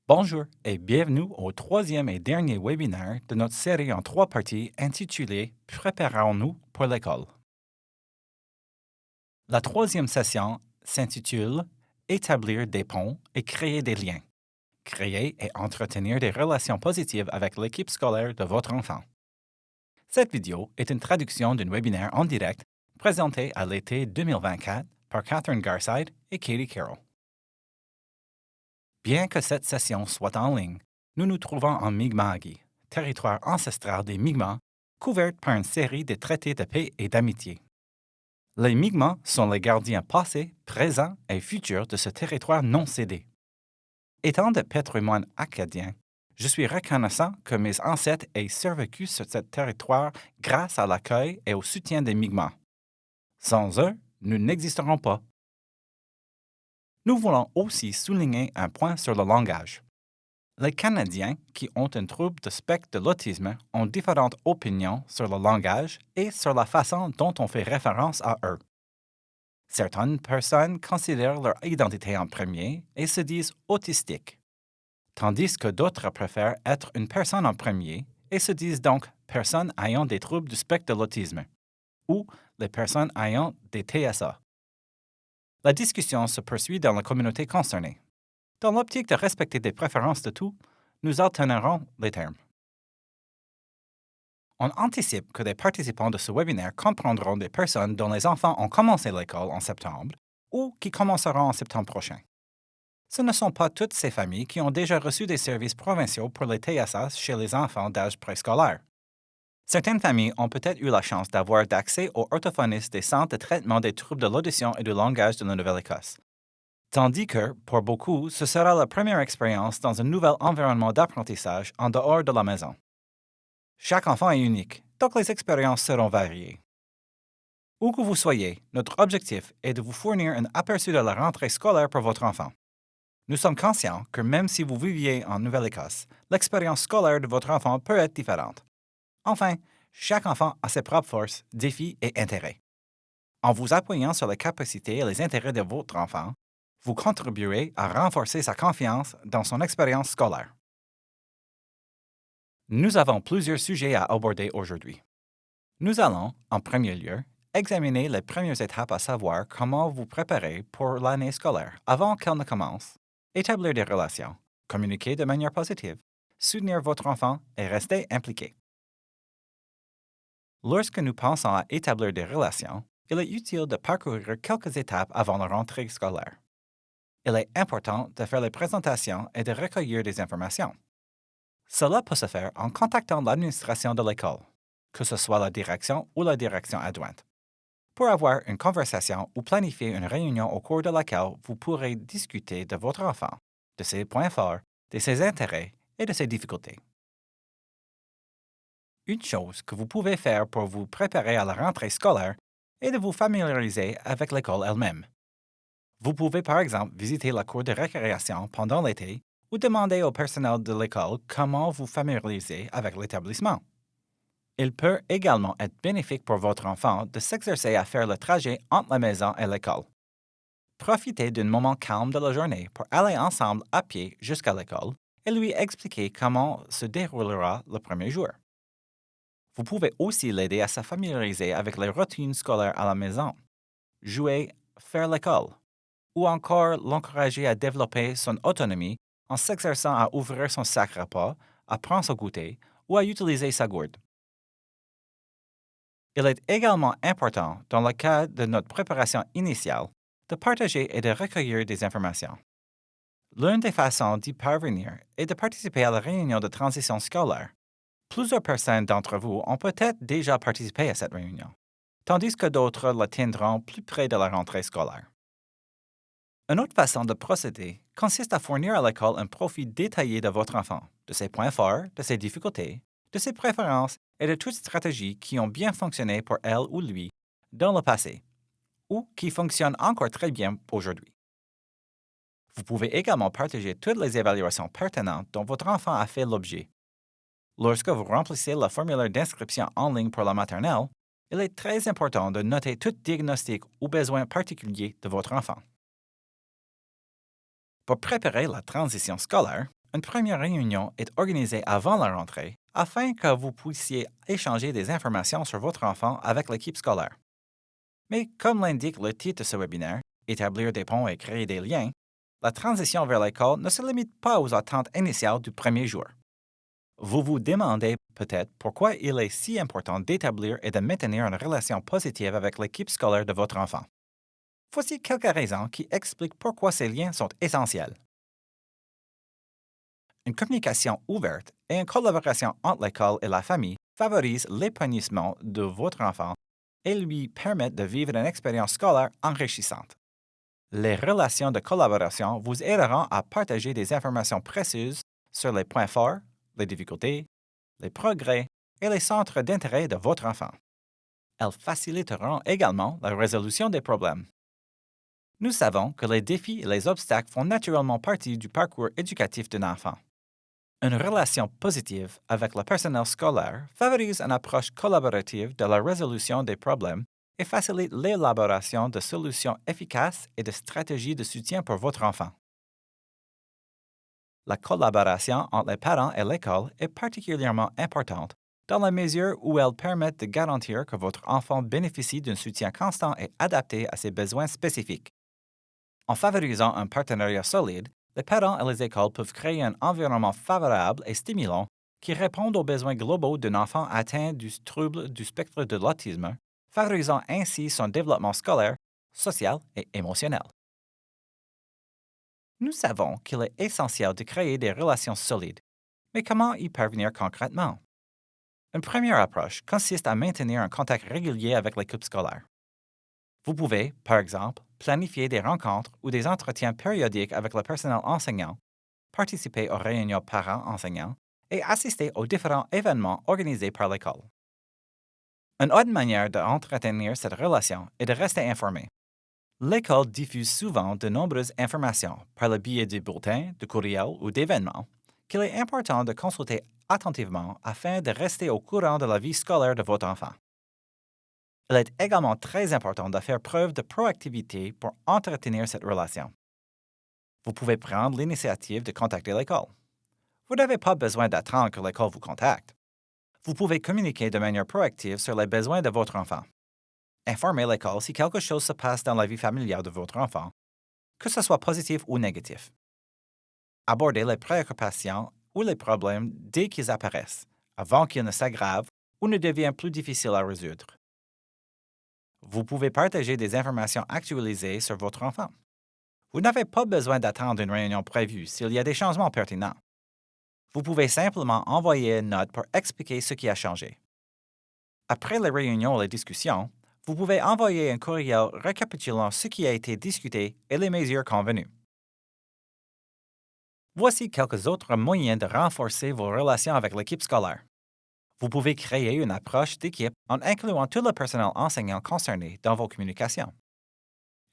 Bonjour et bienvenue au troisième et dernier webinaire de notre série en trois parties intitulée Préparons-nous pour l'école. La troisième session s'intitule Établir des ponts et créer des liens. Créer et entretenir des relations positives avec l'équipe scolaire de votre enfant. Cette vidéo est une traduction d'un webinaire en direct présenté à l'été 2024 par Catherine Garside et Katie Carroll. Bien que cette session soit en ligne, nous nous trouvons en Mi'kma'ki, territoire ancestral des Mi'kmaq, couverte par une série de traités de paix et d'amitié. Les Mi'kmaq sont les gardiens passés, présents et futurs de ce territoire non cédé. Étant de patrimoine acadien, je suis reconnaissant que mes ancêtres aient survécu sur ce territoire grâce à l'accueil et au soutien des Mi'kmaq. Sans eux, nous n'existerons pas. Nous voulons aussi souligner un point sur le langage. Les Canadiens qui ont un trouble de spectre de l'autisme ont différentes opinions sur le langage et sur la façon dont on fait référence à eux. Certaines personnes considèrent leur identité en premier et se disent autistiques, tandis que d'autres préfèrent être une personne en premier et se disent donc personnes ayant des troubles du spectre de l'autisme ou les personnes ayant des TSA. La discussion se poursuit dans la communauté concernée. Dans l'optique de respecter des préférences de tous, nous alternerons les termes. On anticipe que les participants de ce webinaire comprendront des personnes dont les enfants ont commencé l'école en septembre ou qui commenceront en septembre prochain. Ce ne sont pas toutes ces familles qui ont déjà reçu des services provinciaux pour les TSA chez les enfants d'âge préscolaire. Certaines familles ont peut-être eu la chance d'avoir d'accès aux orthophonistes des centres de traitement des troubles de l'audition et du langage de la Nouvelle-Écosse. Tandis que, pour beaucoup, ce sera la première expérience dans un nouvel environnement d'apprentissage en dehors de la maison. Chaque enfant est unique, donc les expériences seront variées. Où que vous soyez, notre objectif est de vous fournir un aperçu de la rentrée scolaire pour votre enfant. Nous sommes conscients que même si vous viviez en Nouvelle-Écosse, l'expérience scolaire de votre enfant peut être différente. Enfin, chaque enfant a ses propres forces, défis et intérêts. En vous appuyant sur les capacités et les intérêts de votre enfant, vous contribuez à renforcer sa confiance dans son expérience scolaire. Nous avons plusieurs sujets à aborder aujourd'hui. Nous allons, en premier lieu, examiner les premières étapes à savoir comment vous préparer pour l'année scolaire avant qu'elle ne commence, établir des relations, communiquer de manière positive, soutenir votre enfant et rester impliqué. Lorsque nous pensons à établir des relations, il est utile de parcourir quelques étapes avant la rentrée scolaire. Il est important de faire les présentations et de recueillir des informations. Cela peut se faire en contactant l'administration de l'école, que ce soit la direction ou la direction adjointe, pour avoir une conversation ou planifier une réunion au cours de laquelle vous pourrez discuter de votre enfant, de ses points forts, de ses intérêts et de ses difficultés. Une chose que vous pouvez faire pour vous préparer à la rentrée scolaire est de vous familiariser avec l'école elle-même. Vous pouvez par exemple visiter la cour de récréation pendant l'été ou demander au personnel de l'école comment vous familiariser avec l'établissement. Il peut également être bénéfique pour votre enfant de s'exercer à faire le trajet entre la maison et l'école. Profitez d'un moment calme de la journée pour aller ensemble à pied jusqu'à l'école et lui expliquer comment se déroulera le premier jour. Vous pouvez aussi l'aider à se familiariser avec les routines scolaires à la maison, jouer, faire l'école, ou encore l'encourager à développer son autonomie en s'exerçant à ouvrir son sac repas, à prendre son goûter ou à utiliser sa gourde. Il est également important, dans le cas de notre préparation initiale, de partager et de recueillir des informations. L'une des façons d'y parvenir est de participer à la réunion de transition scolaire. Plusieurs personnes d'entre vous ont peut-être déjà participé à cette réunion, tandis que d'autres la tiendront plus près de la rentrée scolaire. Une autre façon de procéder consiste à fournir à l'école un profil détaillé de votre enfant, de ses points forts, de ses difficultés, de ses préférences et de toutes stratégies qui ont bien fonctionné pour elle ou lui dans le passé, ou qui fonctionnent encore très bien aujourd'hui. Vous pouvez également partager toutes les évaluations pertinentes dont votre enfant a fait l'objet. Lorsque vous remplissez le formulaire d'inscription en ligne pour la maternelle, il est très important de noter tout diagnostic ou besoin particulier de votre enfant. Pour préparer la transition scolaire, Une première réunion est organisée avant la rentrée afin que vous puissiez échanger des informations sur votre enfant avec l'équipe scolaire. Mais comme l'indique le titre de ce webinaire, établir des ponts et créer des liens, la transition vers l'école ne se limite pas aux attentes initiales du premier jour. Vous vous demandez peut-être pourquoi il est si important d'établir et de maintenir une relation positive avec l'équipe scolaire de votre enfant. Voici quelques raisons qui expliquent pourquoi ces liens sont essentiels. Une communication ouverte et une collaboration entre l'école et la famille favorisent l'épanouissement de votre enfant et lui permettent de vivre une expérience scolaire enrichissante. Les relations de collaboration vous aideront à partager des informations précieuses sur les points forts, les difficultés, les progrès et les centres d'intérêt de votre enfant. Elles faciliteront également la résolution des problèmes. Nous savons que les défis et les obstacles font naturellement partie du parcours éducatif d'un enfant. Une relation positive avec le personnel scolaire favorise une approche collaborative de la résolution des problèmes et facilite l'élaboration de solutions efficaces et de stratégies de soutien pour votre enfant. La collaboration entre les parents et l'école est particulièrement importante dans la mesure où elle permet de garantir que votre enfant bénéficie d'un soutien constant et adapté à ses besoins spécifiques. En favorisant un partenariat solide, les parents et les écoles peuvent créer un environnement favorable et stimulant qui réponde aux besoins globaux d'un enfant atteint du trouble du spectre de l'autisme, favorisant ainsi son développement scolaire, social et émotionnel. Nous savons qu'il est essentiel de créer des relations solides, mais comment y parvenir concrètement? Une première approche consiste à maintenir un contact régulier avec l'équipe scolaire. Vous pouvez, par exemple, planifier des rencontres ou des entretiens périodiques avec le personnel enseignant, participer aux réunions parents-enseignants et assister aux différents événements organisés par l'école. Une autre manière d'entretenir cette relation est de rester informé. L'école diffuse souvent de nombreuses informations par le biais de bulletins, de courriels ou d'événements qu'il est important de consulter attentivement afin de rester au courant de la vie scolaire de votre enfant. Il est également très important de faire preuve de proactivité pour entretenir cette relation. Vous pouvez prendre l'initiative de contacter l'école. Vous n'avez pas besoin d'attendre que l'école vous contacte. Vous pouvez communiquer de manière proactive sur les besoins de votre enfant. Informez l'école si quelque chose se passe dans la vie familiale de votre enfant, que ce soit positif ou négatif. Abordez les préoccupations ou les problèmes dès qu'ils apparaissent, avant qu'ils ne s'aggravent ou ne deviennent plus difficiles à résoudre. Vous pouvez partager des informations actualisées sur votre enfant. Vous n'avez pas besoin d'attendre une réunion prévue s'il y a des changements pertinents. Vous pouvez simplement envoyer une note pour expliquer ce qui a changé. Après les réunions et les discussions, vous pouvez envoyer un courriel récapitulant ce qui a été discuté et les mesures convenues. Voici quelques autres moyens de renforcer vos relations avec l'équipe scolaire. Vous pouvez créer une approche d'équipe en incluant tout le personnel enseignant concerné dans vos communications.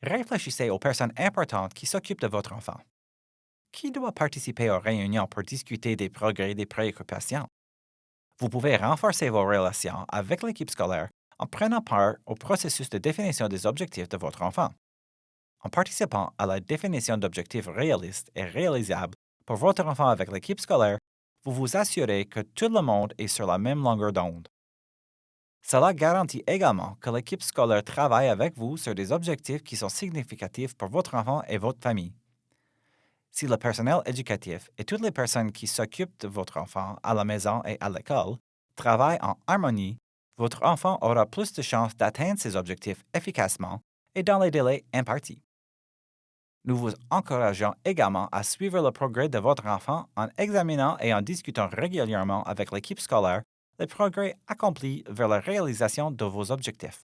Réfléchissez aux personnes importantes qui s'occupent de votre enfant. Qui doit participer aux réunions pour discuter des progrès et des préoccupations? Vous pouvez renforcer vos relations avec l'équipe scolaire en prenant part au processus de définition des objectifs de votre enfant. En participant à la définition d'objectifs réalistes et réalisables pour votre enfant avec l'équipe scolaire, vous vous assurez que tout le monde est sur la même longueur d'onde. Cela garantit également que l'équipe scolaire travaille avec vous sur des objectifs qui sont significatifs pour votre enfant et votre famille. Si le personnel éducatif et toutes les personnes qui s'occupent de votre enfant à la maison et à l'école travaillent en harmonie, votre enfant aura plus de chances d'atteindre ses objectifs efficacement et dans les délais impartis. Nous vous encourageons également à suivre le progrès de votre enfant en examinant et en discutant régulièrement avec l'équipe scolaire les progrès accomplis vers la réalisation de vos objectifs.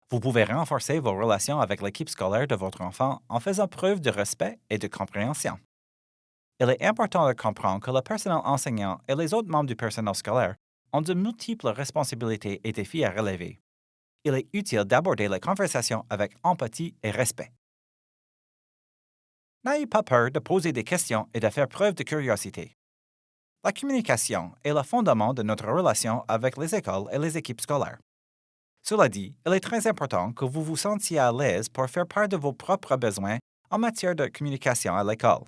Vous pouvez renforcer vos relations avec l'équipe scolaire de votre enfant en faisant preuve de respect et de compréhension. Il est important de comprendre que le personnel enseignant et les autres membres du personnel scolaire ont de multiples responsabilités et défis à relever. Il est utile d'aborder les conversations avec empathie et respect. N'ayez pas peur de poser des questions et de faire preuve de curiosité. La communication est le fondement de notre relation avec les écoles et les équipes scolaires. Cela dit, il est très important que vous vous sentiez à l'aise pour faire part de vos propres besoins en matière de communication à l'école.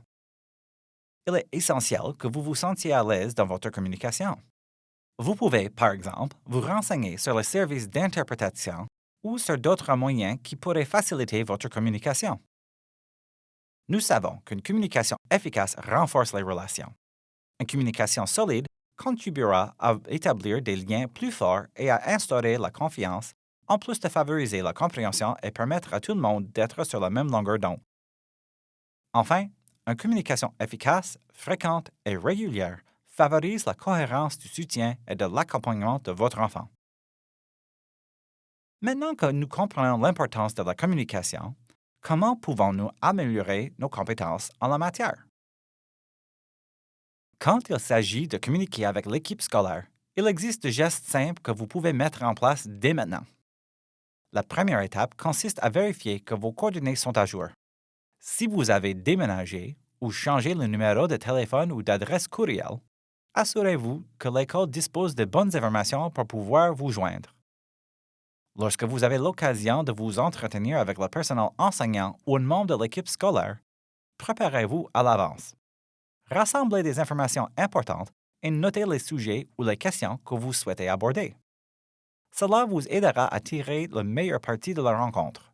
Il est essentiel que vous vous sentiez à l'aise dans votre communication. Vous pouvez, par exemple, vous renseigner sur les services d'interprétation ou sur d'autres moyens qui pourraient faciliter votre communication. Nous savons qu'une communication efficace renforce les relations. Une communication solide contribuera à établir des liens plus forts et à instaurer la confiance, en plus de favoriser la compréhension et permettre à tout le monde d'être sur la même longueur d'onde. Enfin, une communication efficace, fréquente et régulière favorise la cohérence du soutien et de l'accompagnement de votre enfant. Maintenant que nous comprenons l'importance de la communication, comment pouvons-nous améliorer nos compétences en la matière? Quand il s'agit de communiquer avec l'équipe scolaire, il existe des gestes simples que vous pouvez mettre en place dès maintenant. La première étape consiste à vérifier que vos coordonnées sont à jour. Si vous avez déménagé ou changé le numéro de téléphone ou d'adresse courriel, assurez-vous que l'école dispose de bonnes informations pour pouvoir vous joindre. Lorsque vous avez l'occasion de vous entretenir avec le personnel enseignant ou un membre de l'équipe scolaire, préparez-vous à l'avance. Rassemblez des informations importantes et notez les sujets ou les questions que vous souhaitez aborder. Cela vous aidera à tirer le meilleur parti de la rencontre.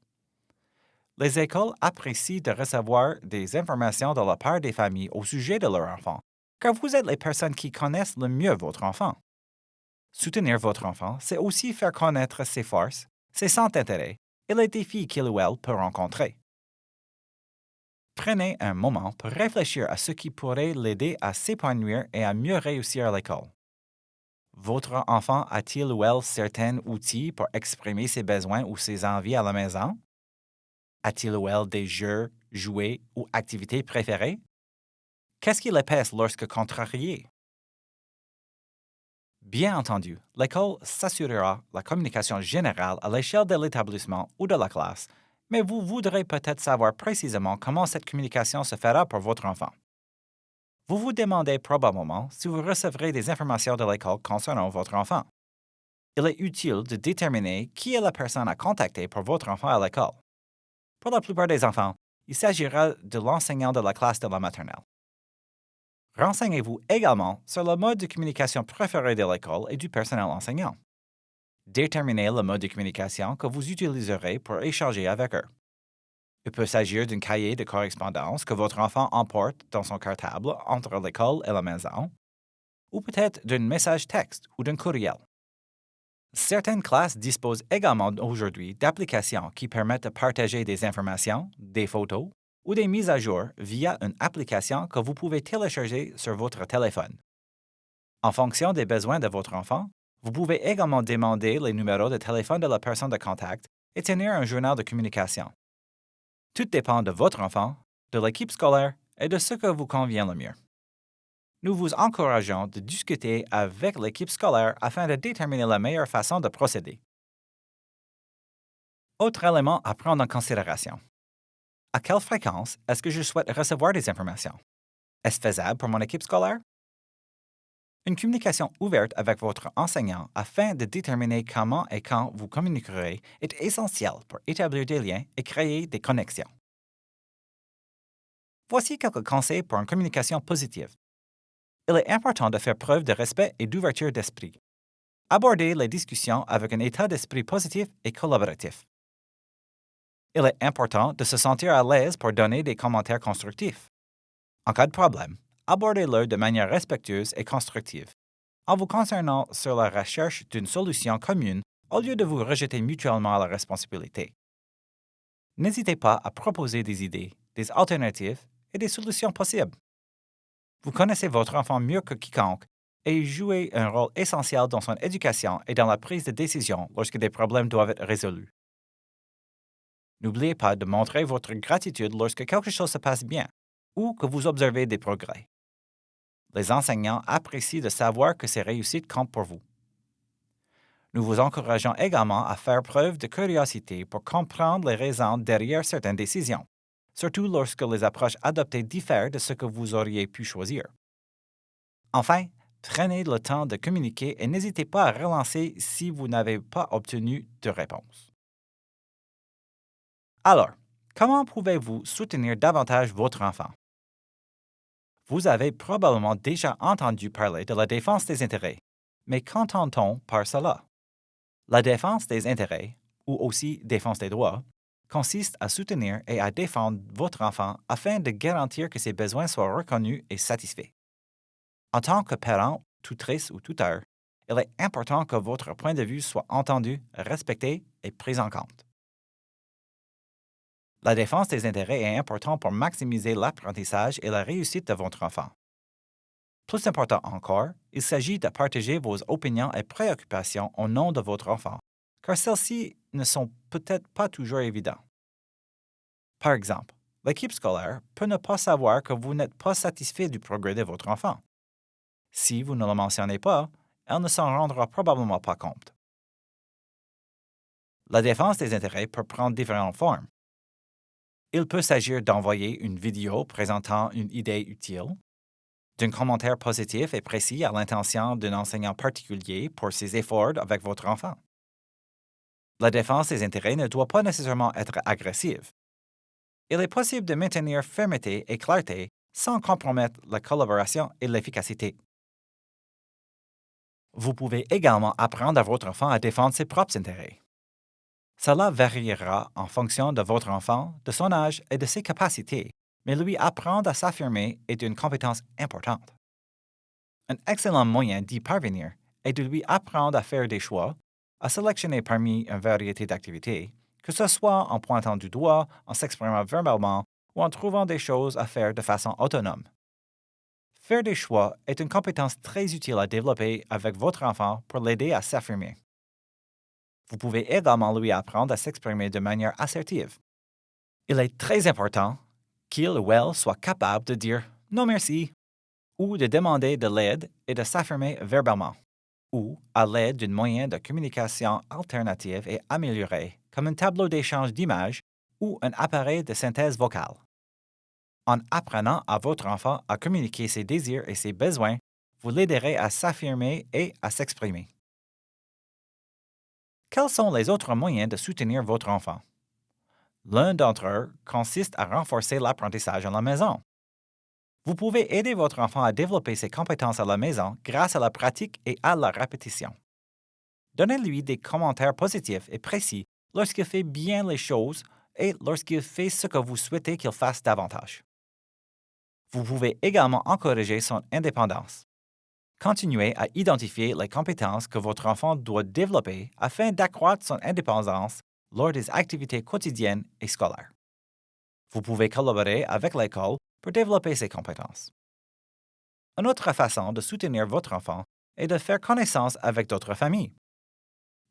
Les écoles apprécient de recevoir des informations de la part des familles au sujet de leur enfant, car vous êtes les personnes qui connaissent le mieux votre enfant. Soutenir votre enfant, c'est aussi faire connaître ses forces, ses centres d'intérêt et les défis qu'il ou elle peut rencontrer. Prenez un moment pour réfléchir à ce qui pourrait l'aider à s'épanouir et à mieux réussir à l'école. Votre enfant a-t-il ou elle certains outils pour exprimer ses besoins ou ses envies à la maison? A-t-il ou elle des jeux, jouets ou activités préférées? Qu'est-ce qui l'épaisse lorsque contrarié? Bien entendu, l'école s'assurera la communication générale à l'échelle de l'établissement ou de la classe, mais vous voudrez peut-être savoir précisément comment cette communication se fera pour votre enfant. Vous vous demandez probablement si vous recevrez des informations de l'école concernant votre enfant. Il est utile de déterminer qui est la personne à contacter pour votre enfant à l'école. Pour la plupart des enfants, il s'agira de l'enseignant de la classe de la maternelle. Renseignez-vous également sur le mode de communication préféré de l'école et du personnel enseignant. Déterminez le mode de communication que vous utiliserez pour échanger avec eux. Il peut s'agir d'un cahier de correspondance que votre enfant emporte dans son cartable entre l'école et la maison, ou peut-être d'un message texte ou d'un courriel. Certaines classes disposent également aujourd'hui d'applications qui permettent de partager des informations, des photos ou des mises à jour via une application que vous pouvez télécharger sur votre téléphone. En fonction des besoins de votre enfant, vous pouvez également demander les numéros de téléphone de la personne de contact et tenir un journal de communication. Tout dépend de votre enfant, de l'équipe scolaire et de ce que vous convient le mieux. Nous vous encourageons de discuter avec l'équipe scolaire afin de déterminer la meilleure façon de procéder. Autre élément à prendre en considération. À quelle fréquence est-ce que je souhaite recevoir des informations? Est-ce faisable pour mon équipe scolaire? Une communication ouverte avec votre enseignant afin de déterminer comment et quand vous communiquerez est essentielle pour établir des liens et créer des connexions. Voici quelques conseils pour une communication positive. Il est important de faire preuve de respect et d'ouverture d'esprit. Abordez les discussions avec un état d'esprit positif et collaboratif. Il est important de se sentir à l'aise pour donner des commentaires constructifs. En cas de problème, abordez-le de manière respectueuse et constructive, en vous concernant sur la recherche d'une solution commune au lieu de vous rejeter mutuellement la responsabilité. N'hésitez pas à proposer des idées, des alternatives et des solutions possibles. Vous connaissez votre enfant mieux que quiconque et jouez un rôle essentiel dans son éducation et dans la prise de décision lorsque des problèmes doivent être résolus. N'oubliez pas de montrer votre gratitude lorsque quelque chose se passe bien ou que vous observez des progrès. Les enseignants apprécient de savoir que ces réussites comptent pour vous. Nous vous encourageons également à faire preuve de curiosité pour comprendre les raisons derrière certaines décisions, surtout lorsque les approches adoptées diffèrent de ce que vous auriez pu choisir. Enfin, prenez le temps de communiquer et n'hésitez pas à relancer si vous n'avez pas obtenu de réponse. Alors, comment pouvez-vous soutenir davantage votre enfant? Vous avez probablement déjà entendu parler de la défense des intérêts, mais qu'entend-on par cela? La défense des intérêts, ou aussi défense des droits, consiste à soutenir et à défendre votre enfant afin de garantir que ses besoins soient reconnus et satisfaits. En tant que parent, tutrice ou tuteur, il est important que votre point de vue soit entendu, respecté et pris en compte. La défense des intérêts est importante pour maximiser l'apprentissage et la réussite de votre enfant. Plus important encore, il s'agit de partager vos opinions et préoccupations au nom de votre enfant, car celles-ci ne sont peut-être pas toujours évidentes. Par exemple, l'équipe scolaire peut ne pas savoir que vous n'êtes pas satisfait du progrès de votre enfant. Si vous ne le mentionnez pas, elle ne s'en rendra probablement pas compte. La défense des intérêts peut prendre différentes formes. Il peut s'agir d'envoyer une vidéo présentant une idée utile, d'un commentaire positif et précis à l'intention d'un enseignant particulier pour ses efforts avec votre enfant. La défense des intérêts ne doit pas nécessairement être agressive. Il est possible de maintenir fermeté et clarté sans compromettre la collaboration et l'efficacité. Vous pouvez également apprendre à votre enfant à défendre ses propres intérêts. Cela variera en fonction de votre enfant, de son âge et de ses capacités, mais lui apprendre à s'affirmer est une compétence importante. Un excellent moyen d'y parvenir est de lui apprendre à faire des choix, à sélectionner parmi une variété d'activités, que ce soit en pointant du doigt, en s'exprimant verbalement ou en trouvant des choses à faire de façon autonome. Faire des choix est une compétence très utile à développer avec votre enfant pour l'aider à s'affirmer. Vous pouvez également lui apprendre à s'exprimer de manière assertive. Il est très important qu'il ou elle soit capable de dire non merci ou de demander de l'aide et de s'affirmer verbalement, ou à l'aide d'un moyen de communication alternative et amélioré, comme un tableau d'échange d'images ou un appareil de synthèse vocale. En apprenant à votre enfant à communiquer ses désirs et ses besoins, vous l'aiderez à s'affirmer et à s'exprimer. Quels sont les autres moyens de soutenir votre enfant? L'un d'entre eux consiste à renforcer l'apprentissage à la maison. Vous pouvez aider votre enfant à développer ses compétences à la maison grâce à la pratique et à la répétition. Donnez-lui des commentaires positifs et précis lorsqu'il fait bien les choses et lorsqu'il fait ce que vous souhaitez qu'il fasse davantage. Vous pouvez également encourager son indépendance. Continuez à identifier les compétences que votre enfant doit développer afin d'accroître son indépendance lors des activités quotidiennes et scolaires. Vous pouvez collaborer avec l'école pour développer ses compétences. Une autre façon de soutenir votre enfant est de faire connaissance avec d'autres familles.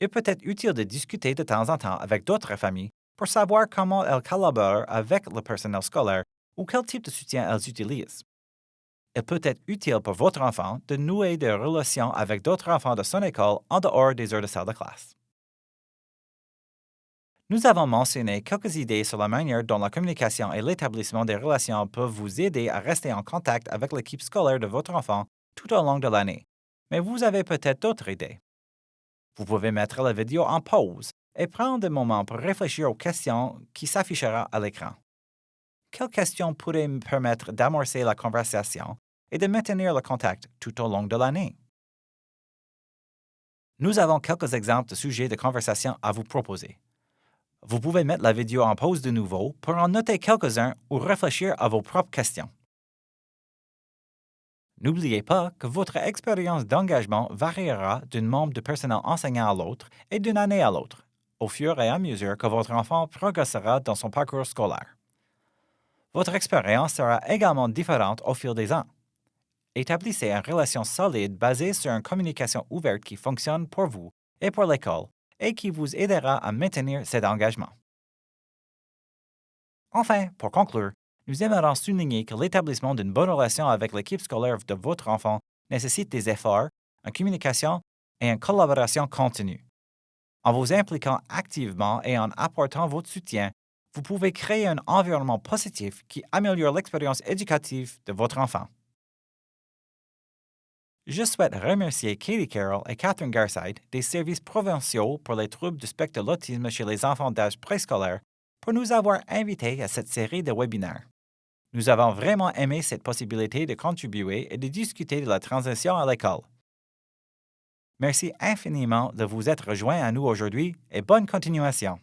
Il peut être utile de discuter de temps en temps avec d'autres familles pour savoir comment elles collaborent avec le personnel scolaire ou quel type de soutien elles utilisent. Il peut être utile pour votre enfant de nouer des relations avec d'autres enfants de son école en dehors des heures de salle de classe. Nous avons mentionné quelques idées sur la manière dont la communication et l'établissement des relations peuvent vous aider à rester en contact avec l'équipe scolaire de votre enfant tout au long de l'année. Mais vous avez peut-être d'autres idées. Vous pouvez mettre la vidéo en pause et prendre un moment pour réfléchir aux questions qui s'afficheront à l'écran. Quelles questions pourraient me permettre d'amorcer la conversation et de maintenir le contact tout au long de l'année? Nous avons quelques exemples de sujets de conversation à vous proposer. Vous pouvez mettre la vidéo en pause de nouveau pour en noter quelques-uns ou réfléchir à vos propres questions. N'oubliez pas que votre expérience d'engagement variera d'un membre du personnel enseignant à l'autre et d'une année à l'autre, au fur et à mesure que votre enfant progressera dans son parcours scolaire. Votre expérience sera également différente au fil des ans. Établissez une relation solide basée sur une communication ouverte qui fonctionne pour vous et pour l'école et qui vous aidera à maintenir cet engagement. Enfin, pour conclure, nous aimerions souligner que l'établissement d'une bonne relation avec l'équipe scolaire de votre enfant nécessite des efforts, une communication et une collaboration continue. En vous impliquant activement et en apportant votre soutien, vous pouvez créer un environnement positif qui améliore l'expérience éducative de votre enfant. Je souhaite remercier Katie Carroll et Catherine Garside des services provinciaux pour les troubles du spectre de l'autisme chez les enfants d'âge préscolaire pour nous avoir invités à cette série de webinaires. Nous avons vraiment aimé cette possibilité de contribuer et de discuter de la transition à l'école. Merci infiniment de vous être rejoints à nous aujourd'hui et bonne continuation.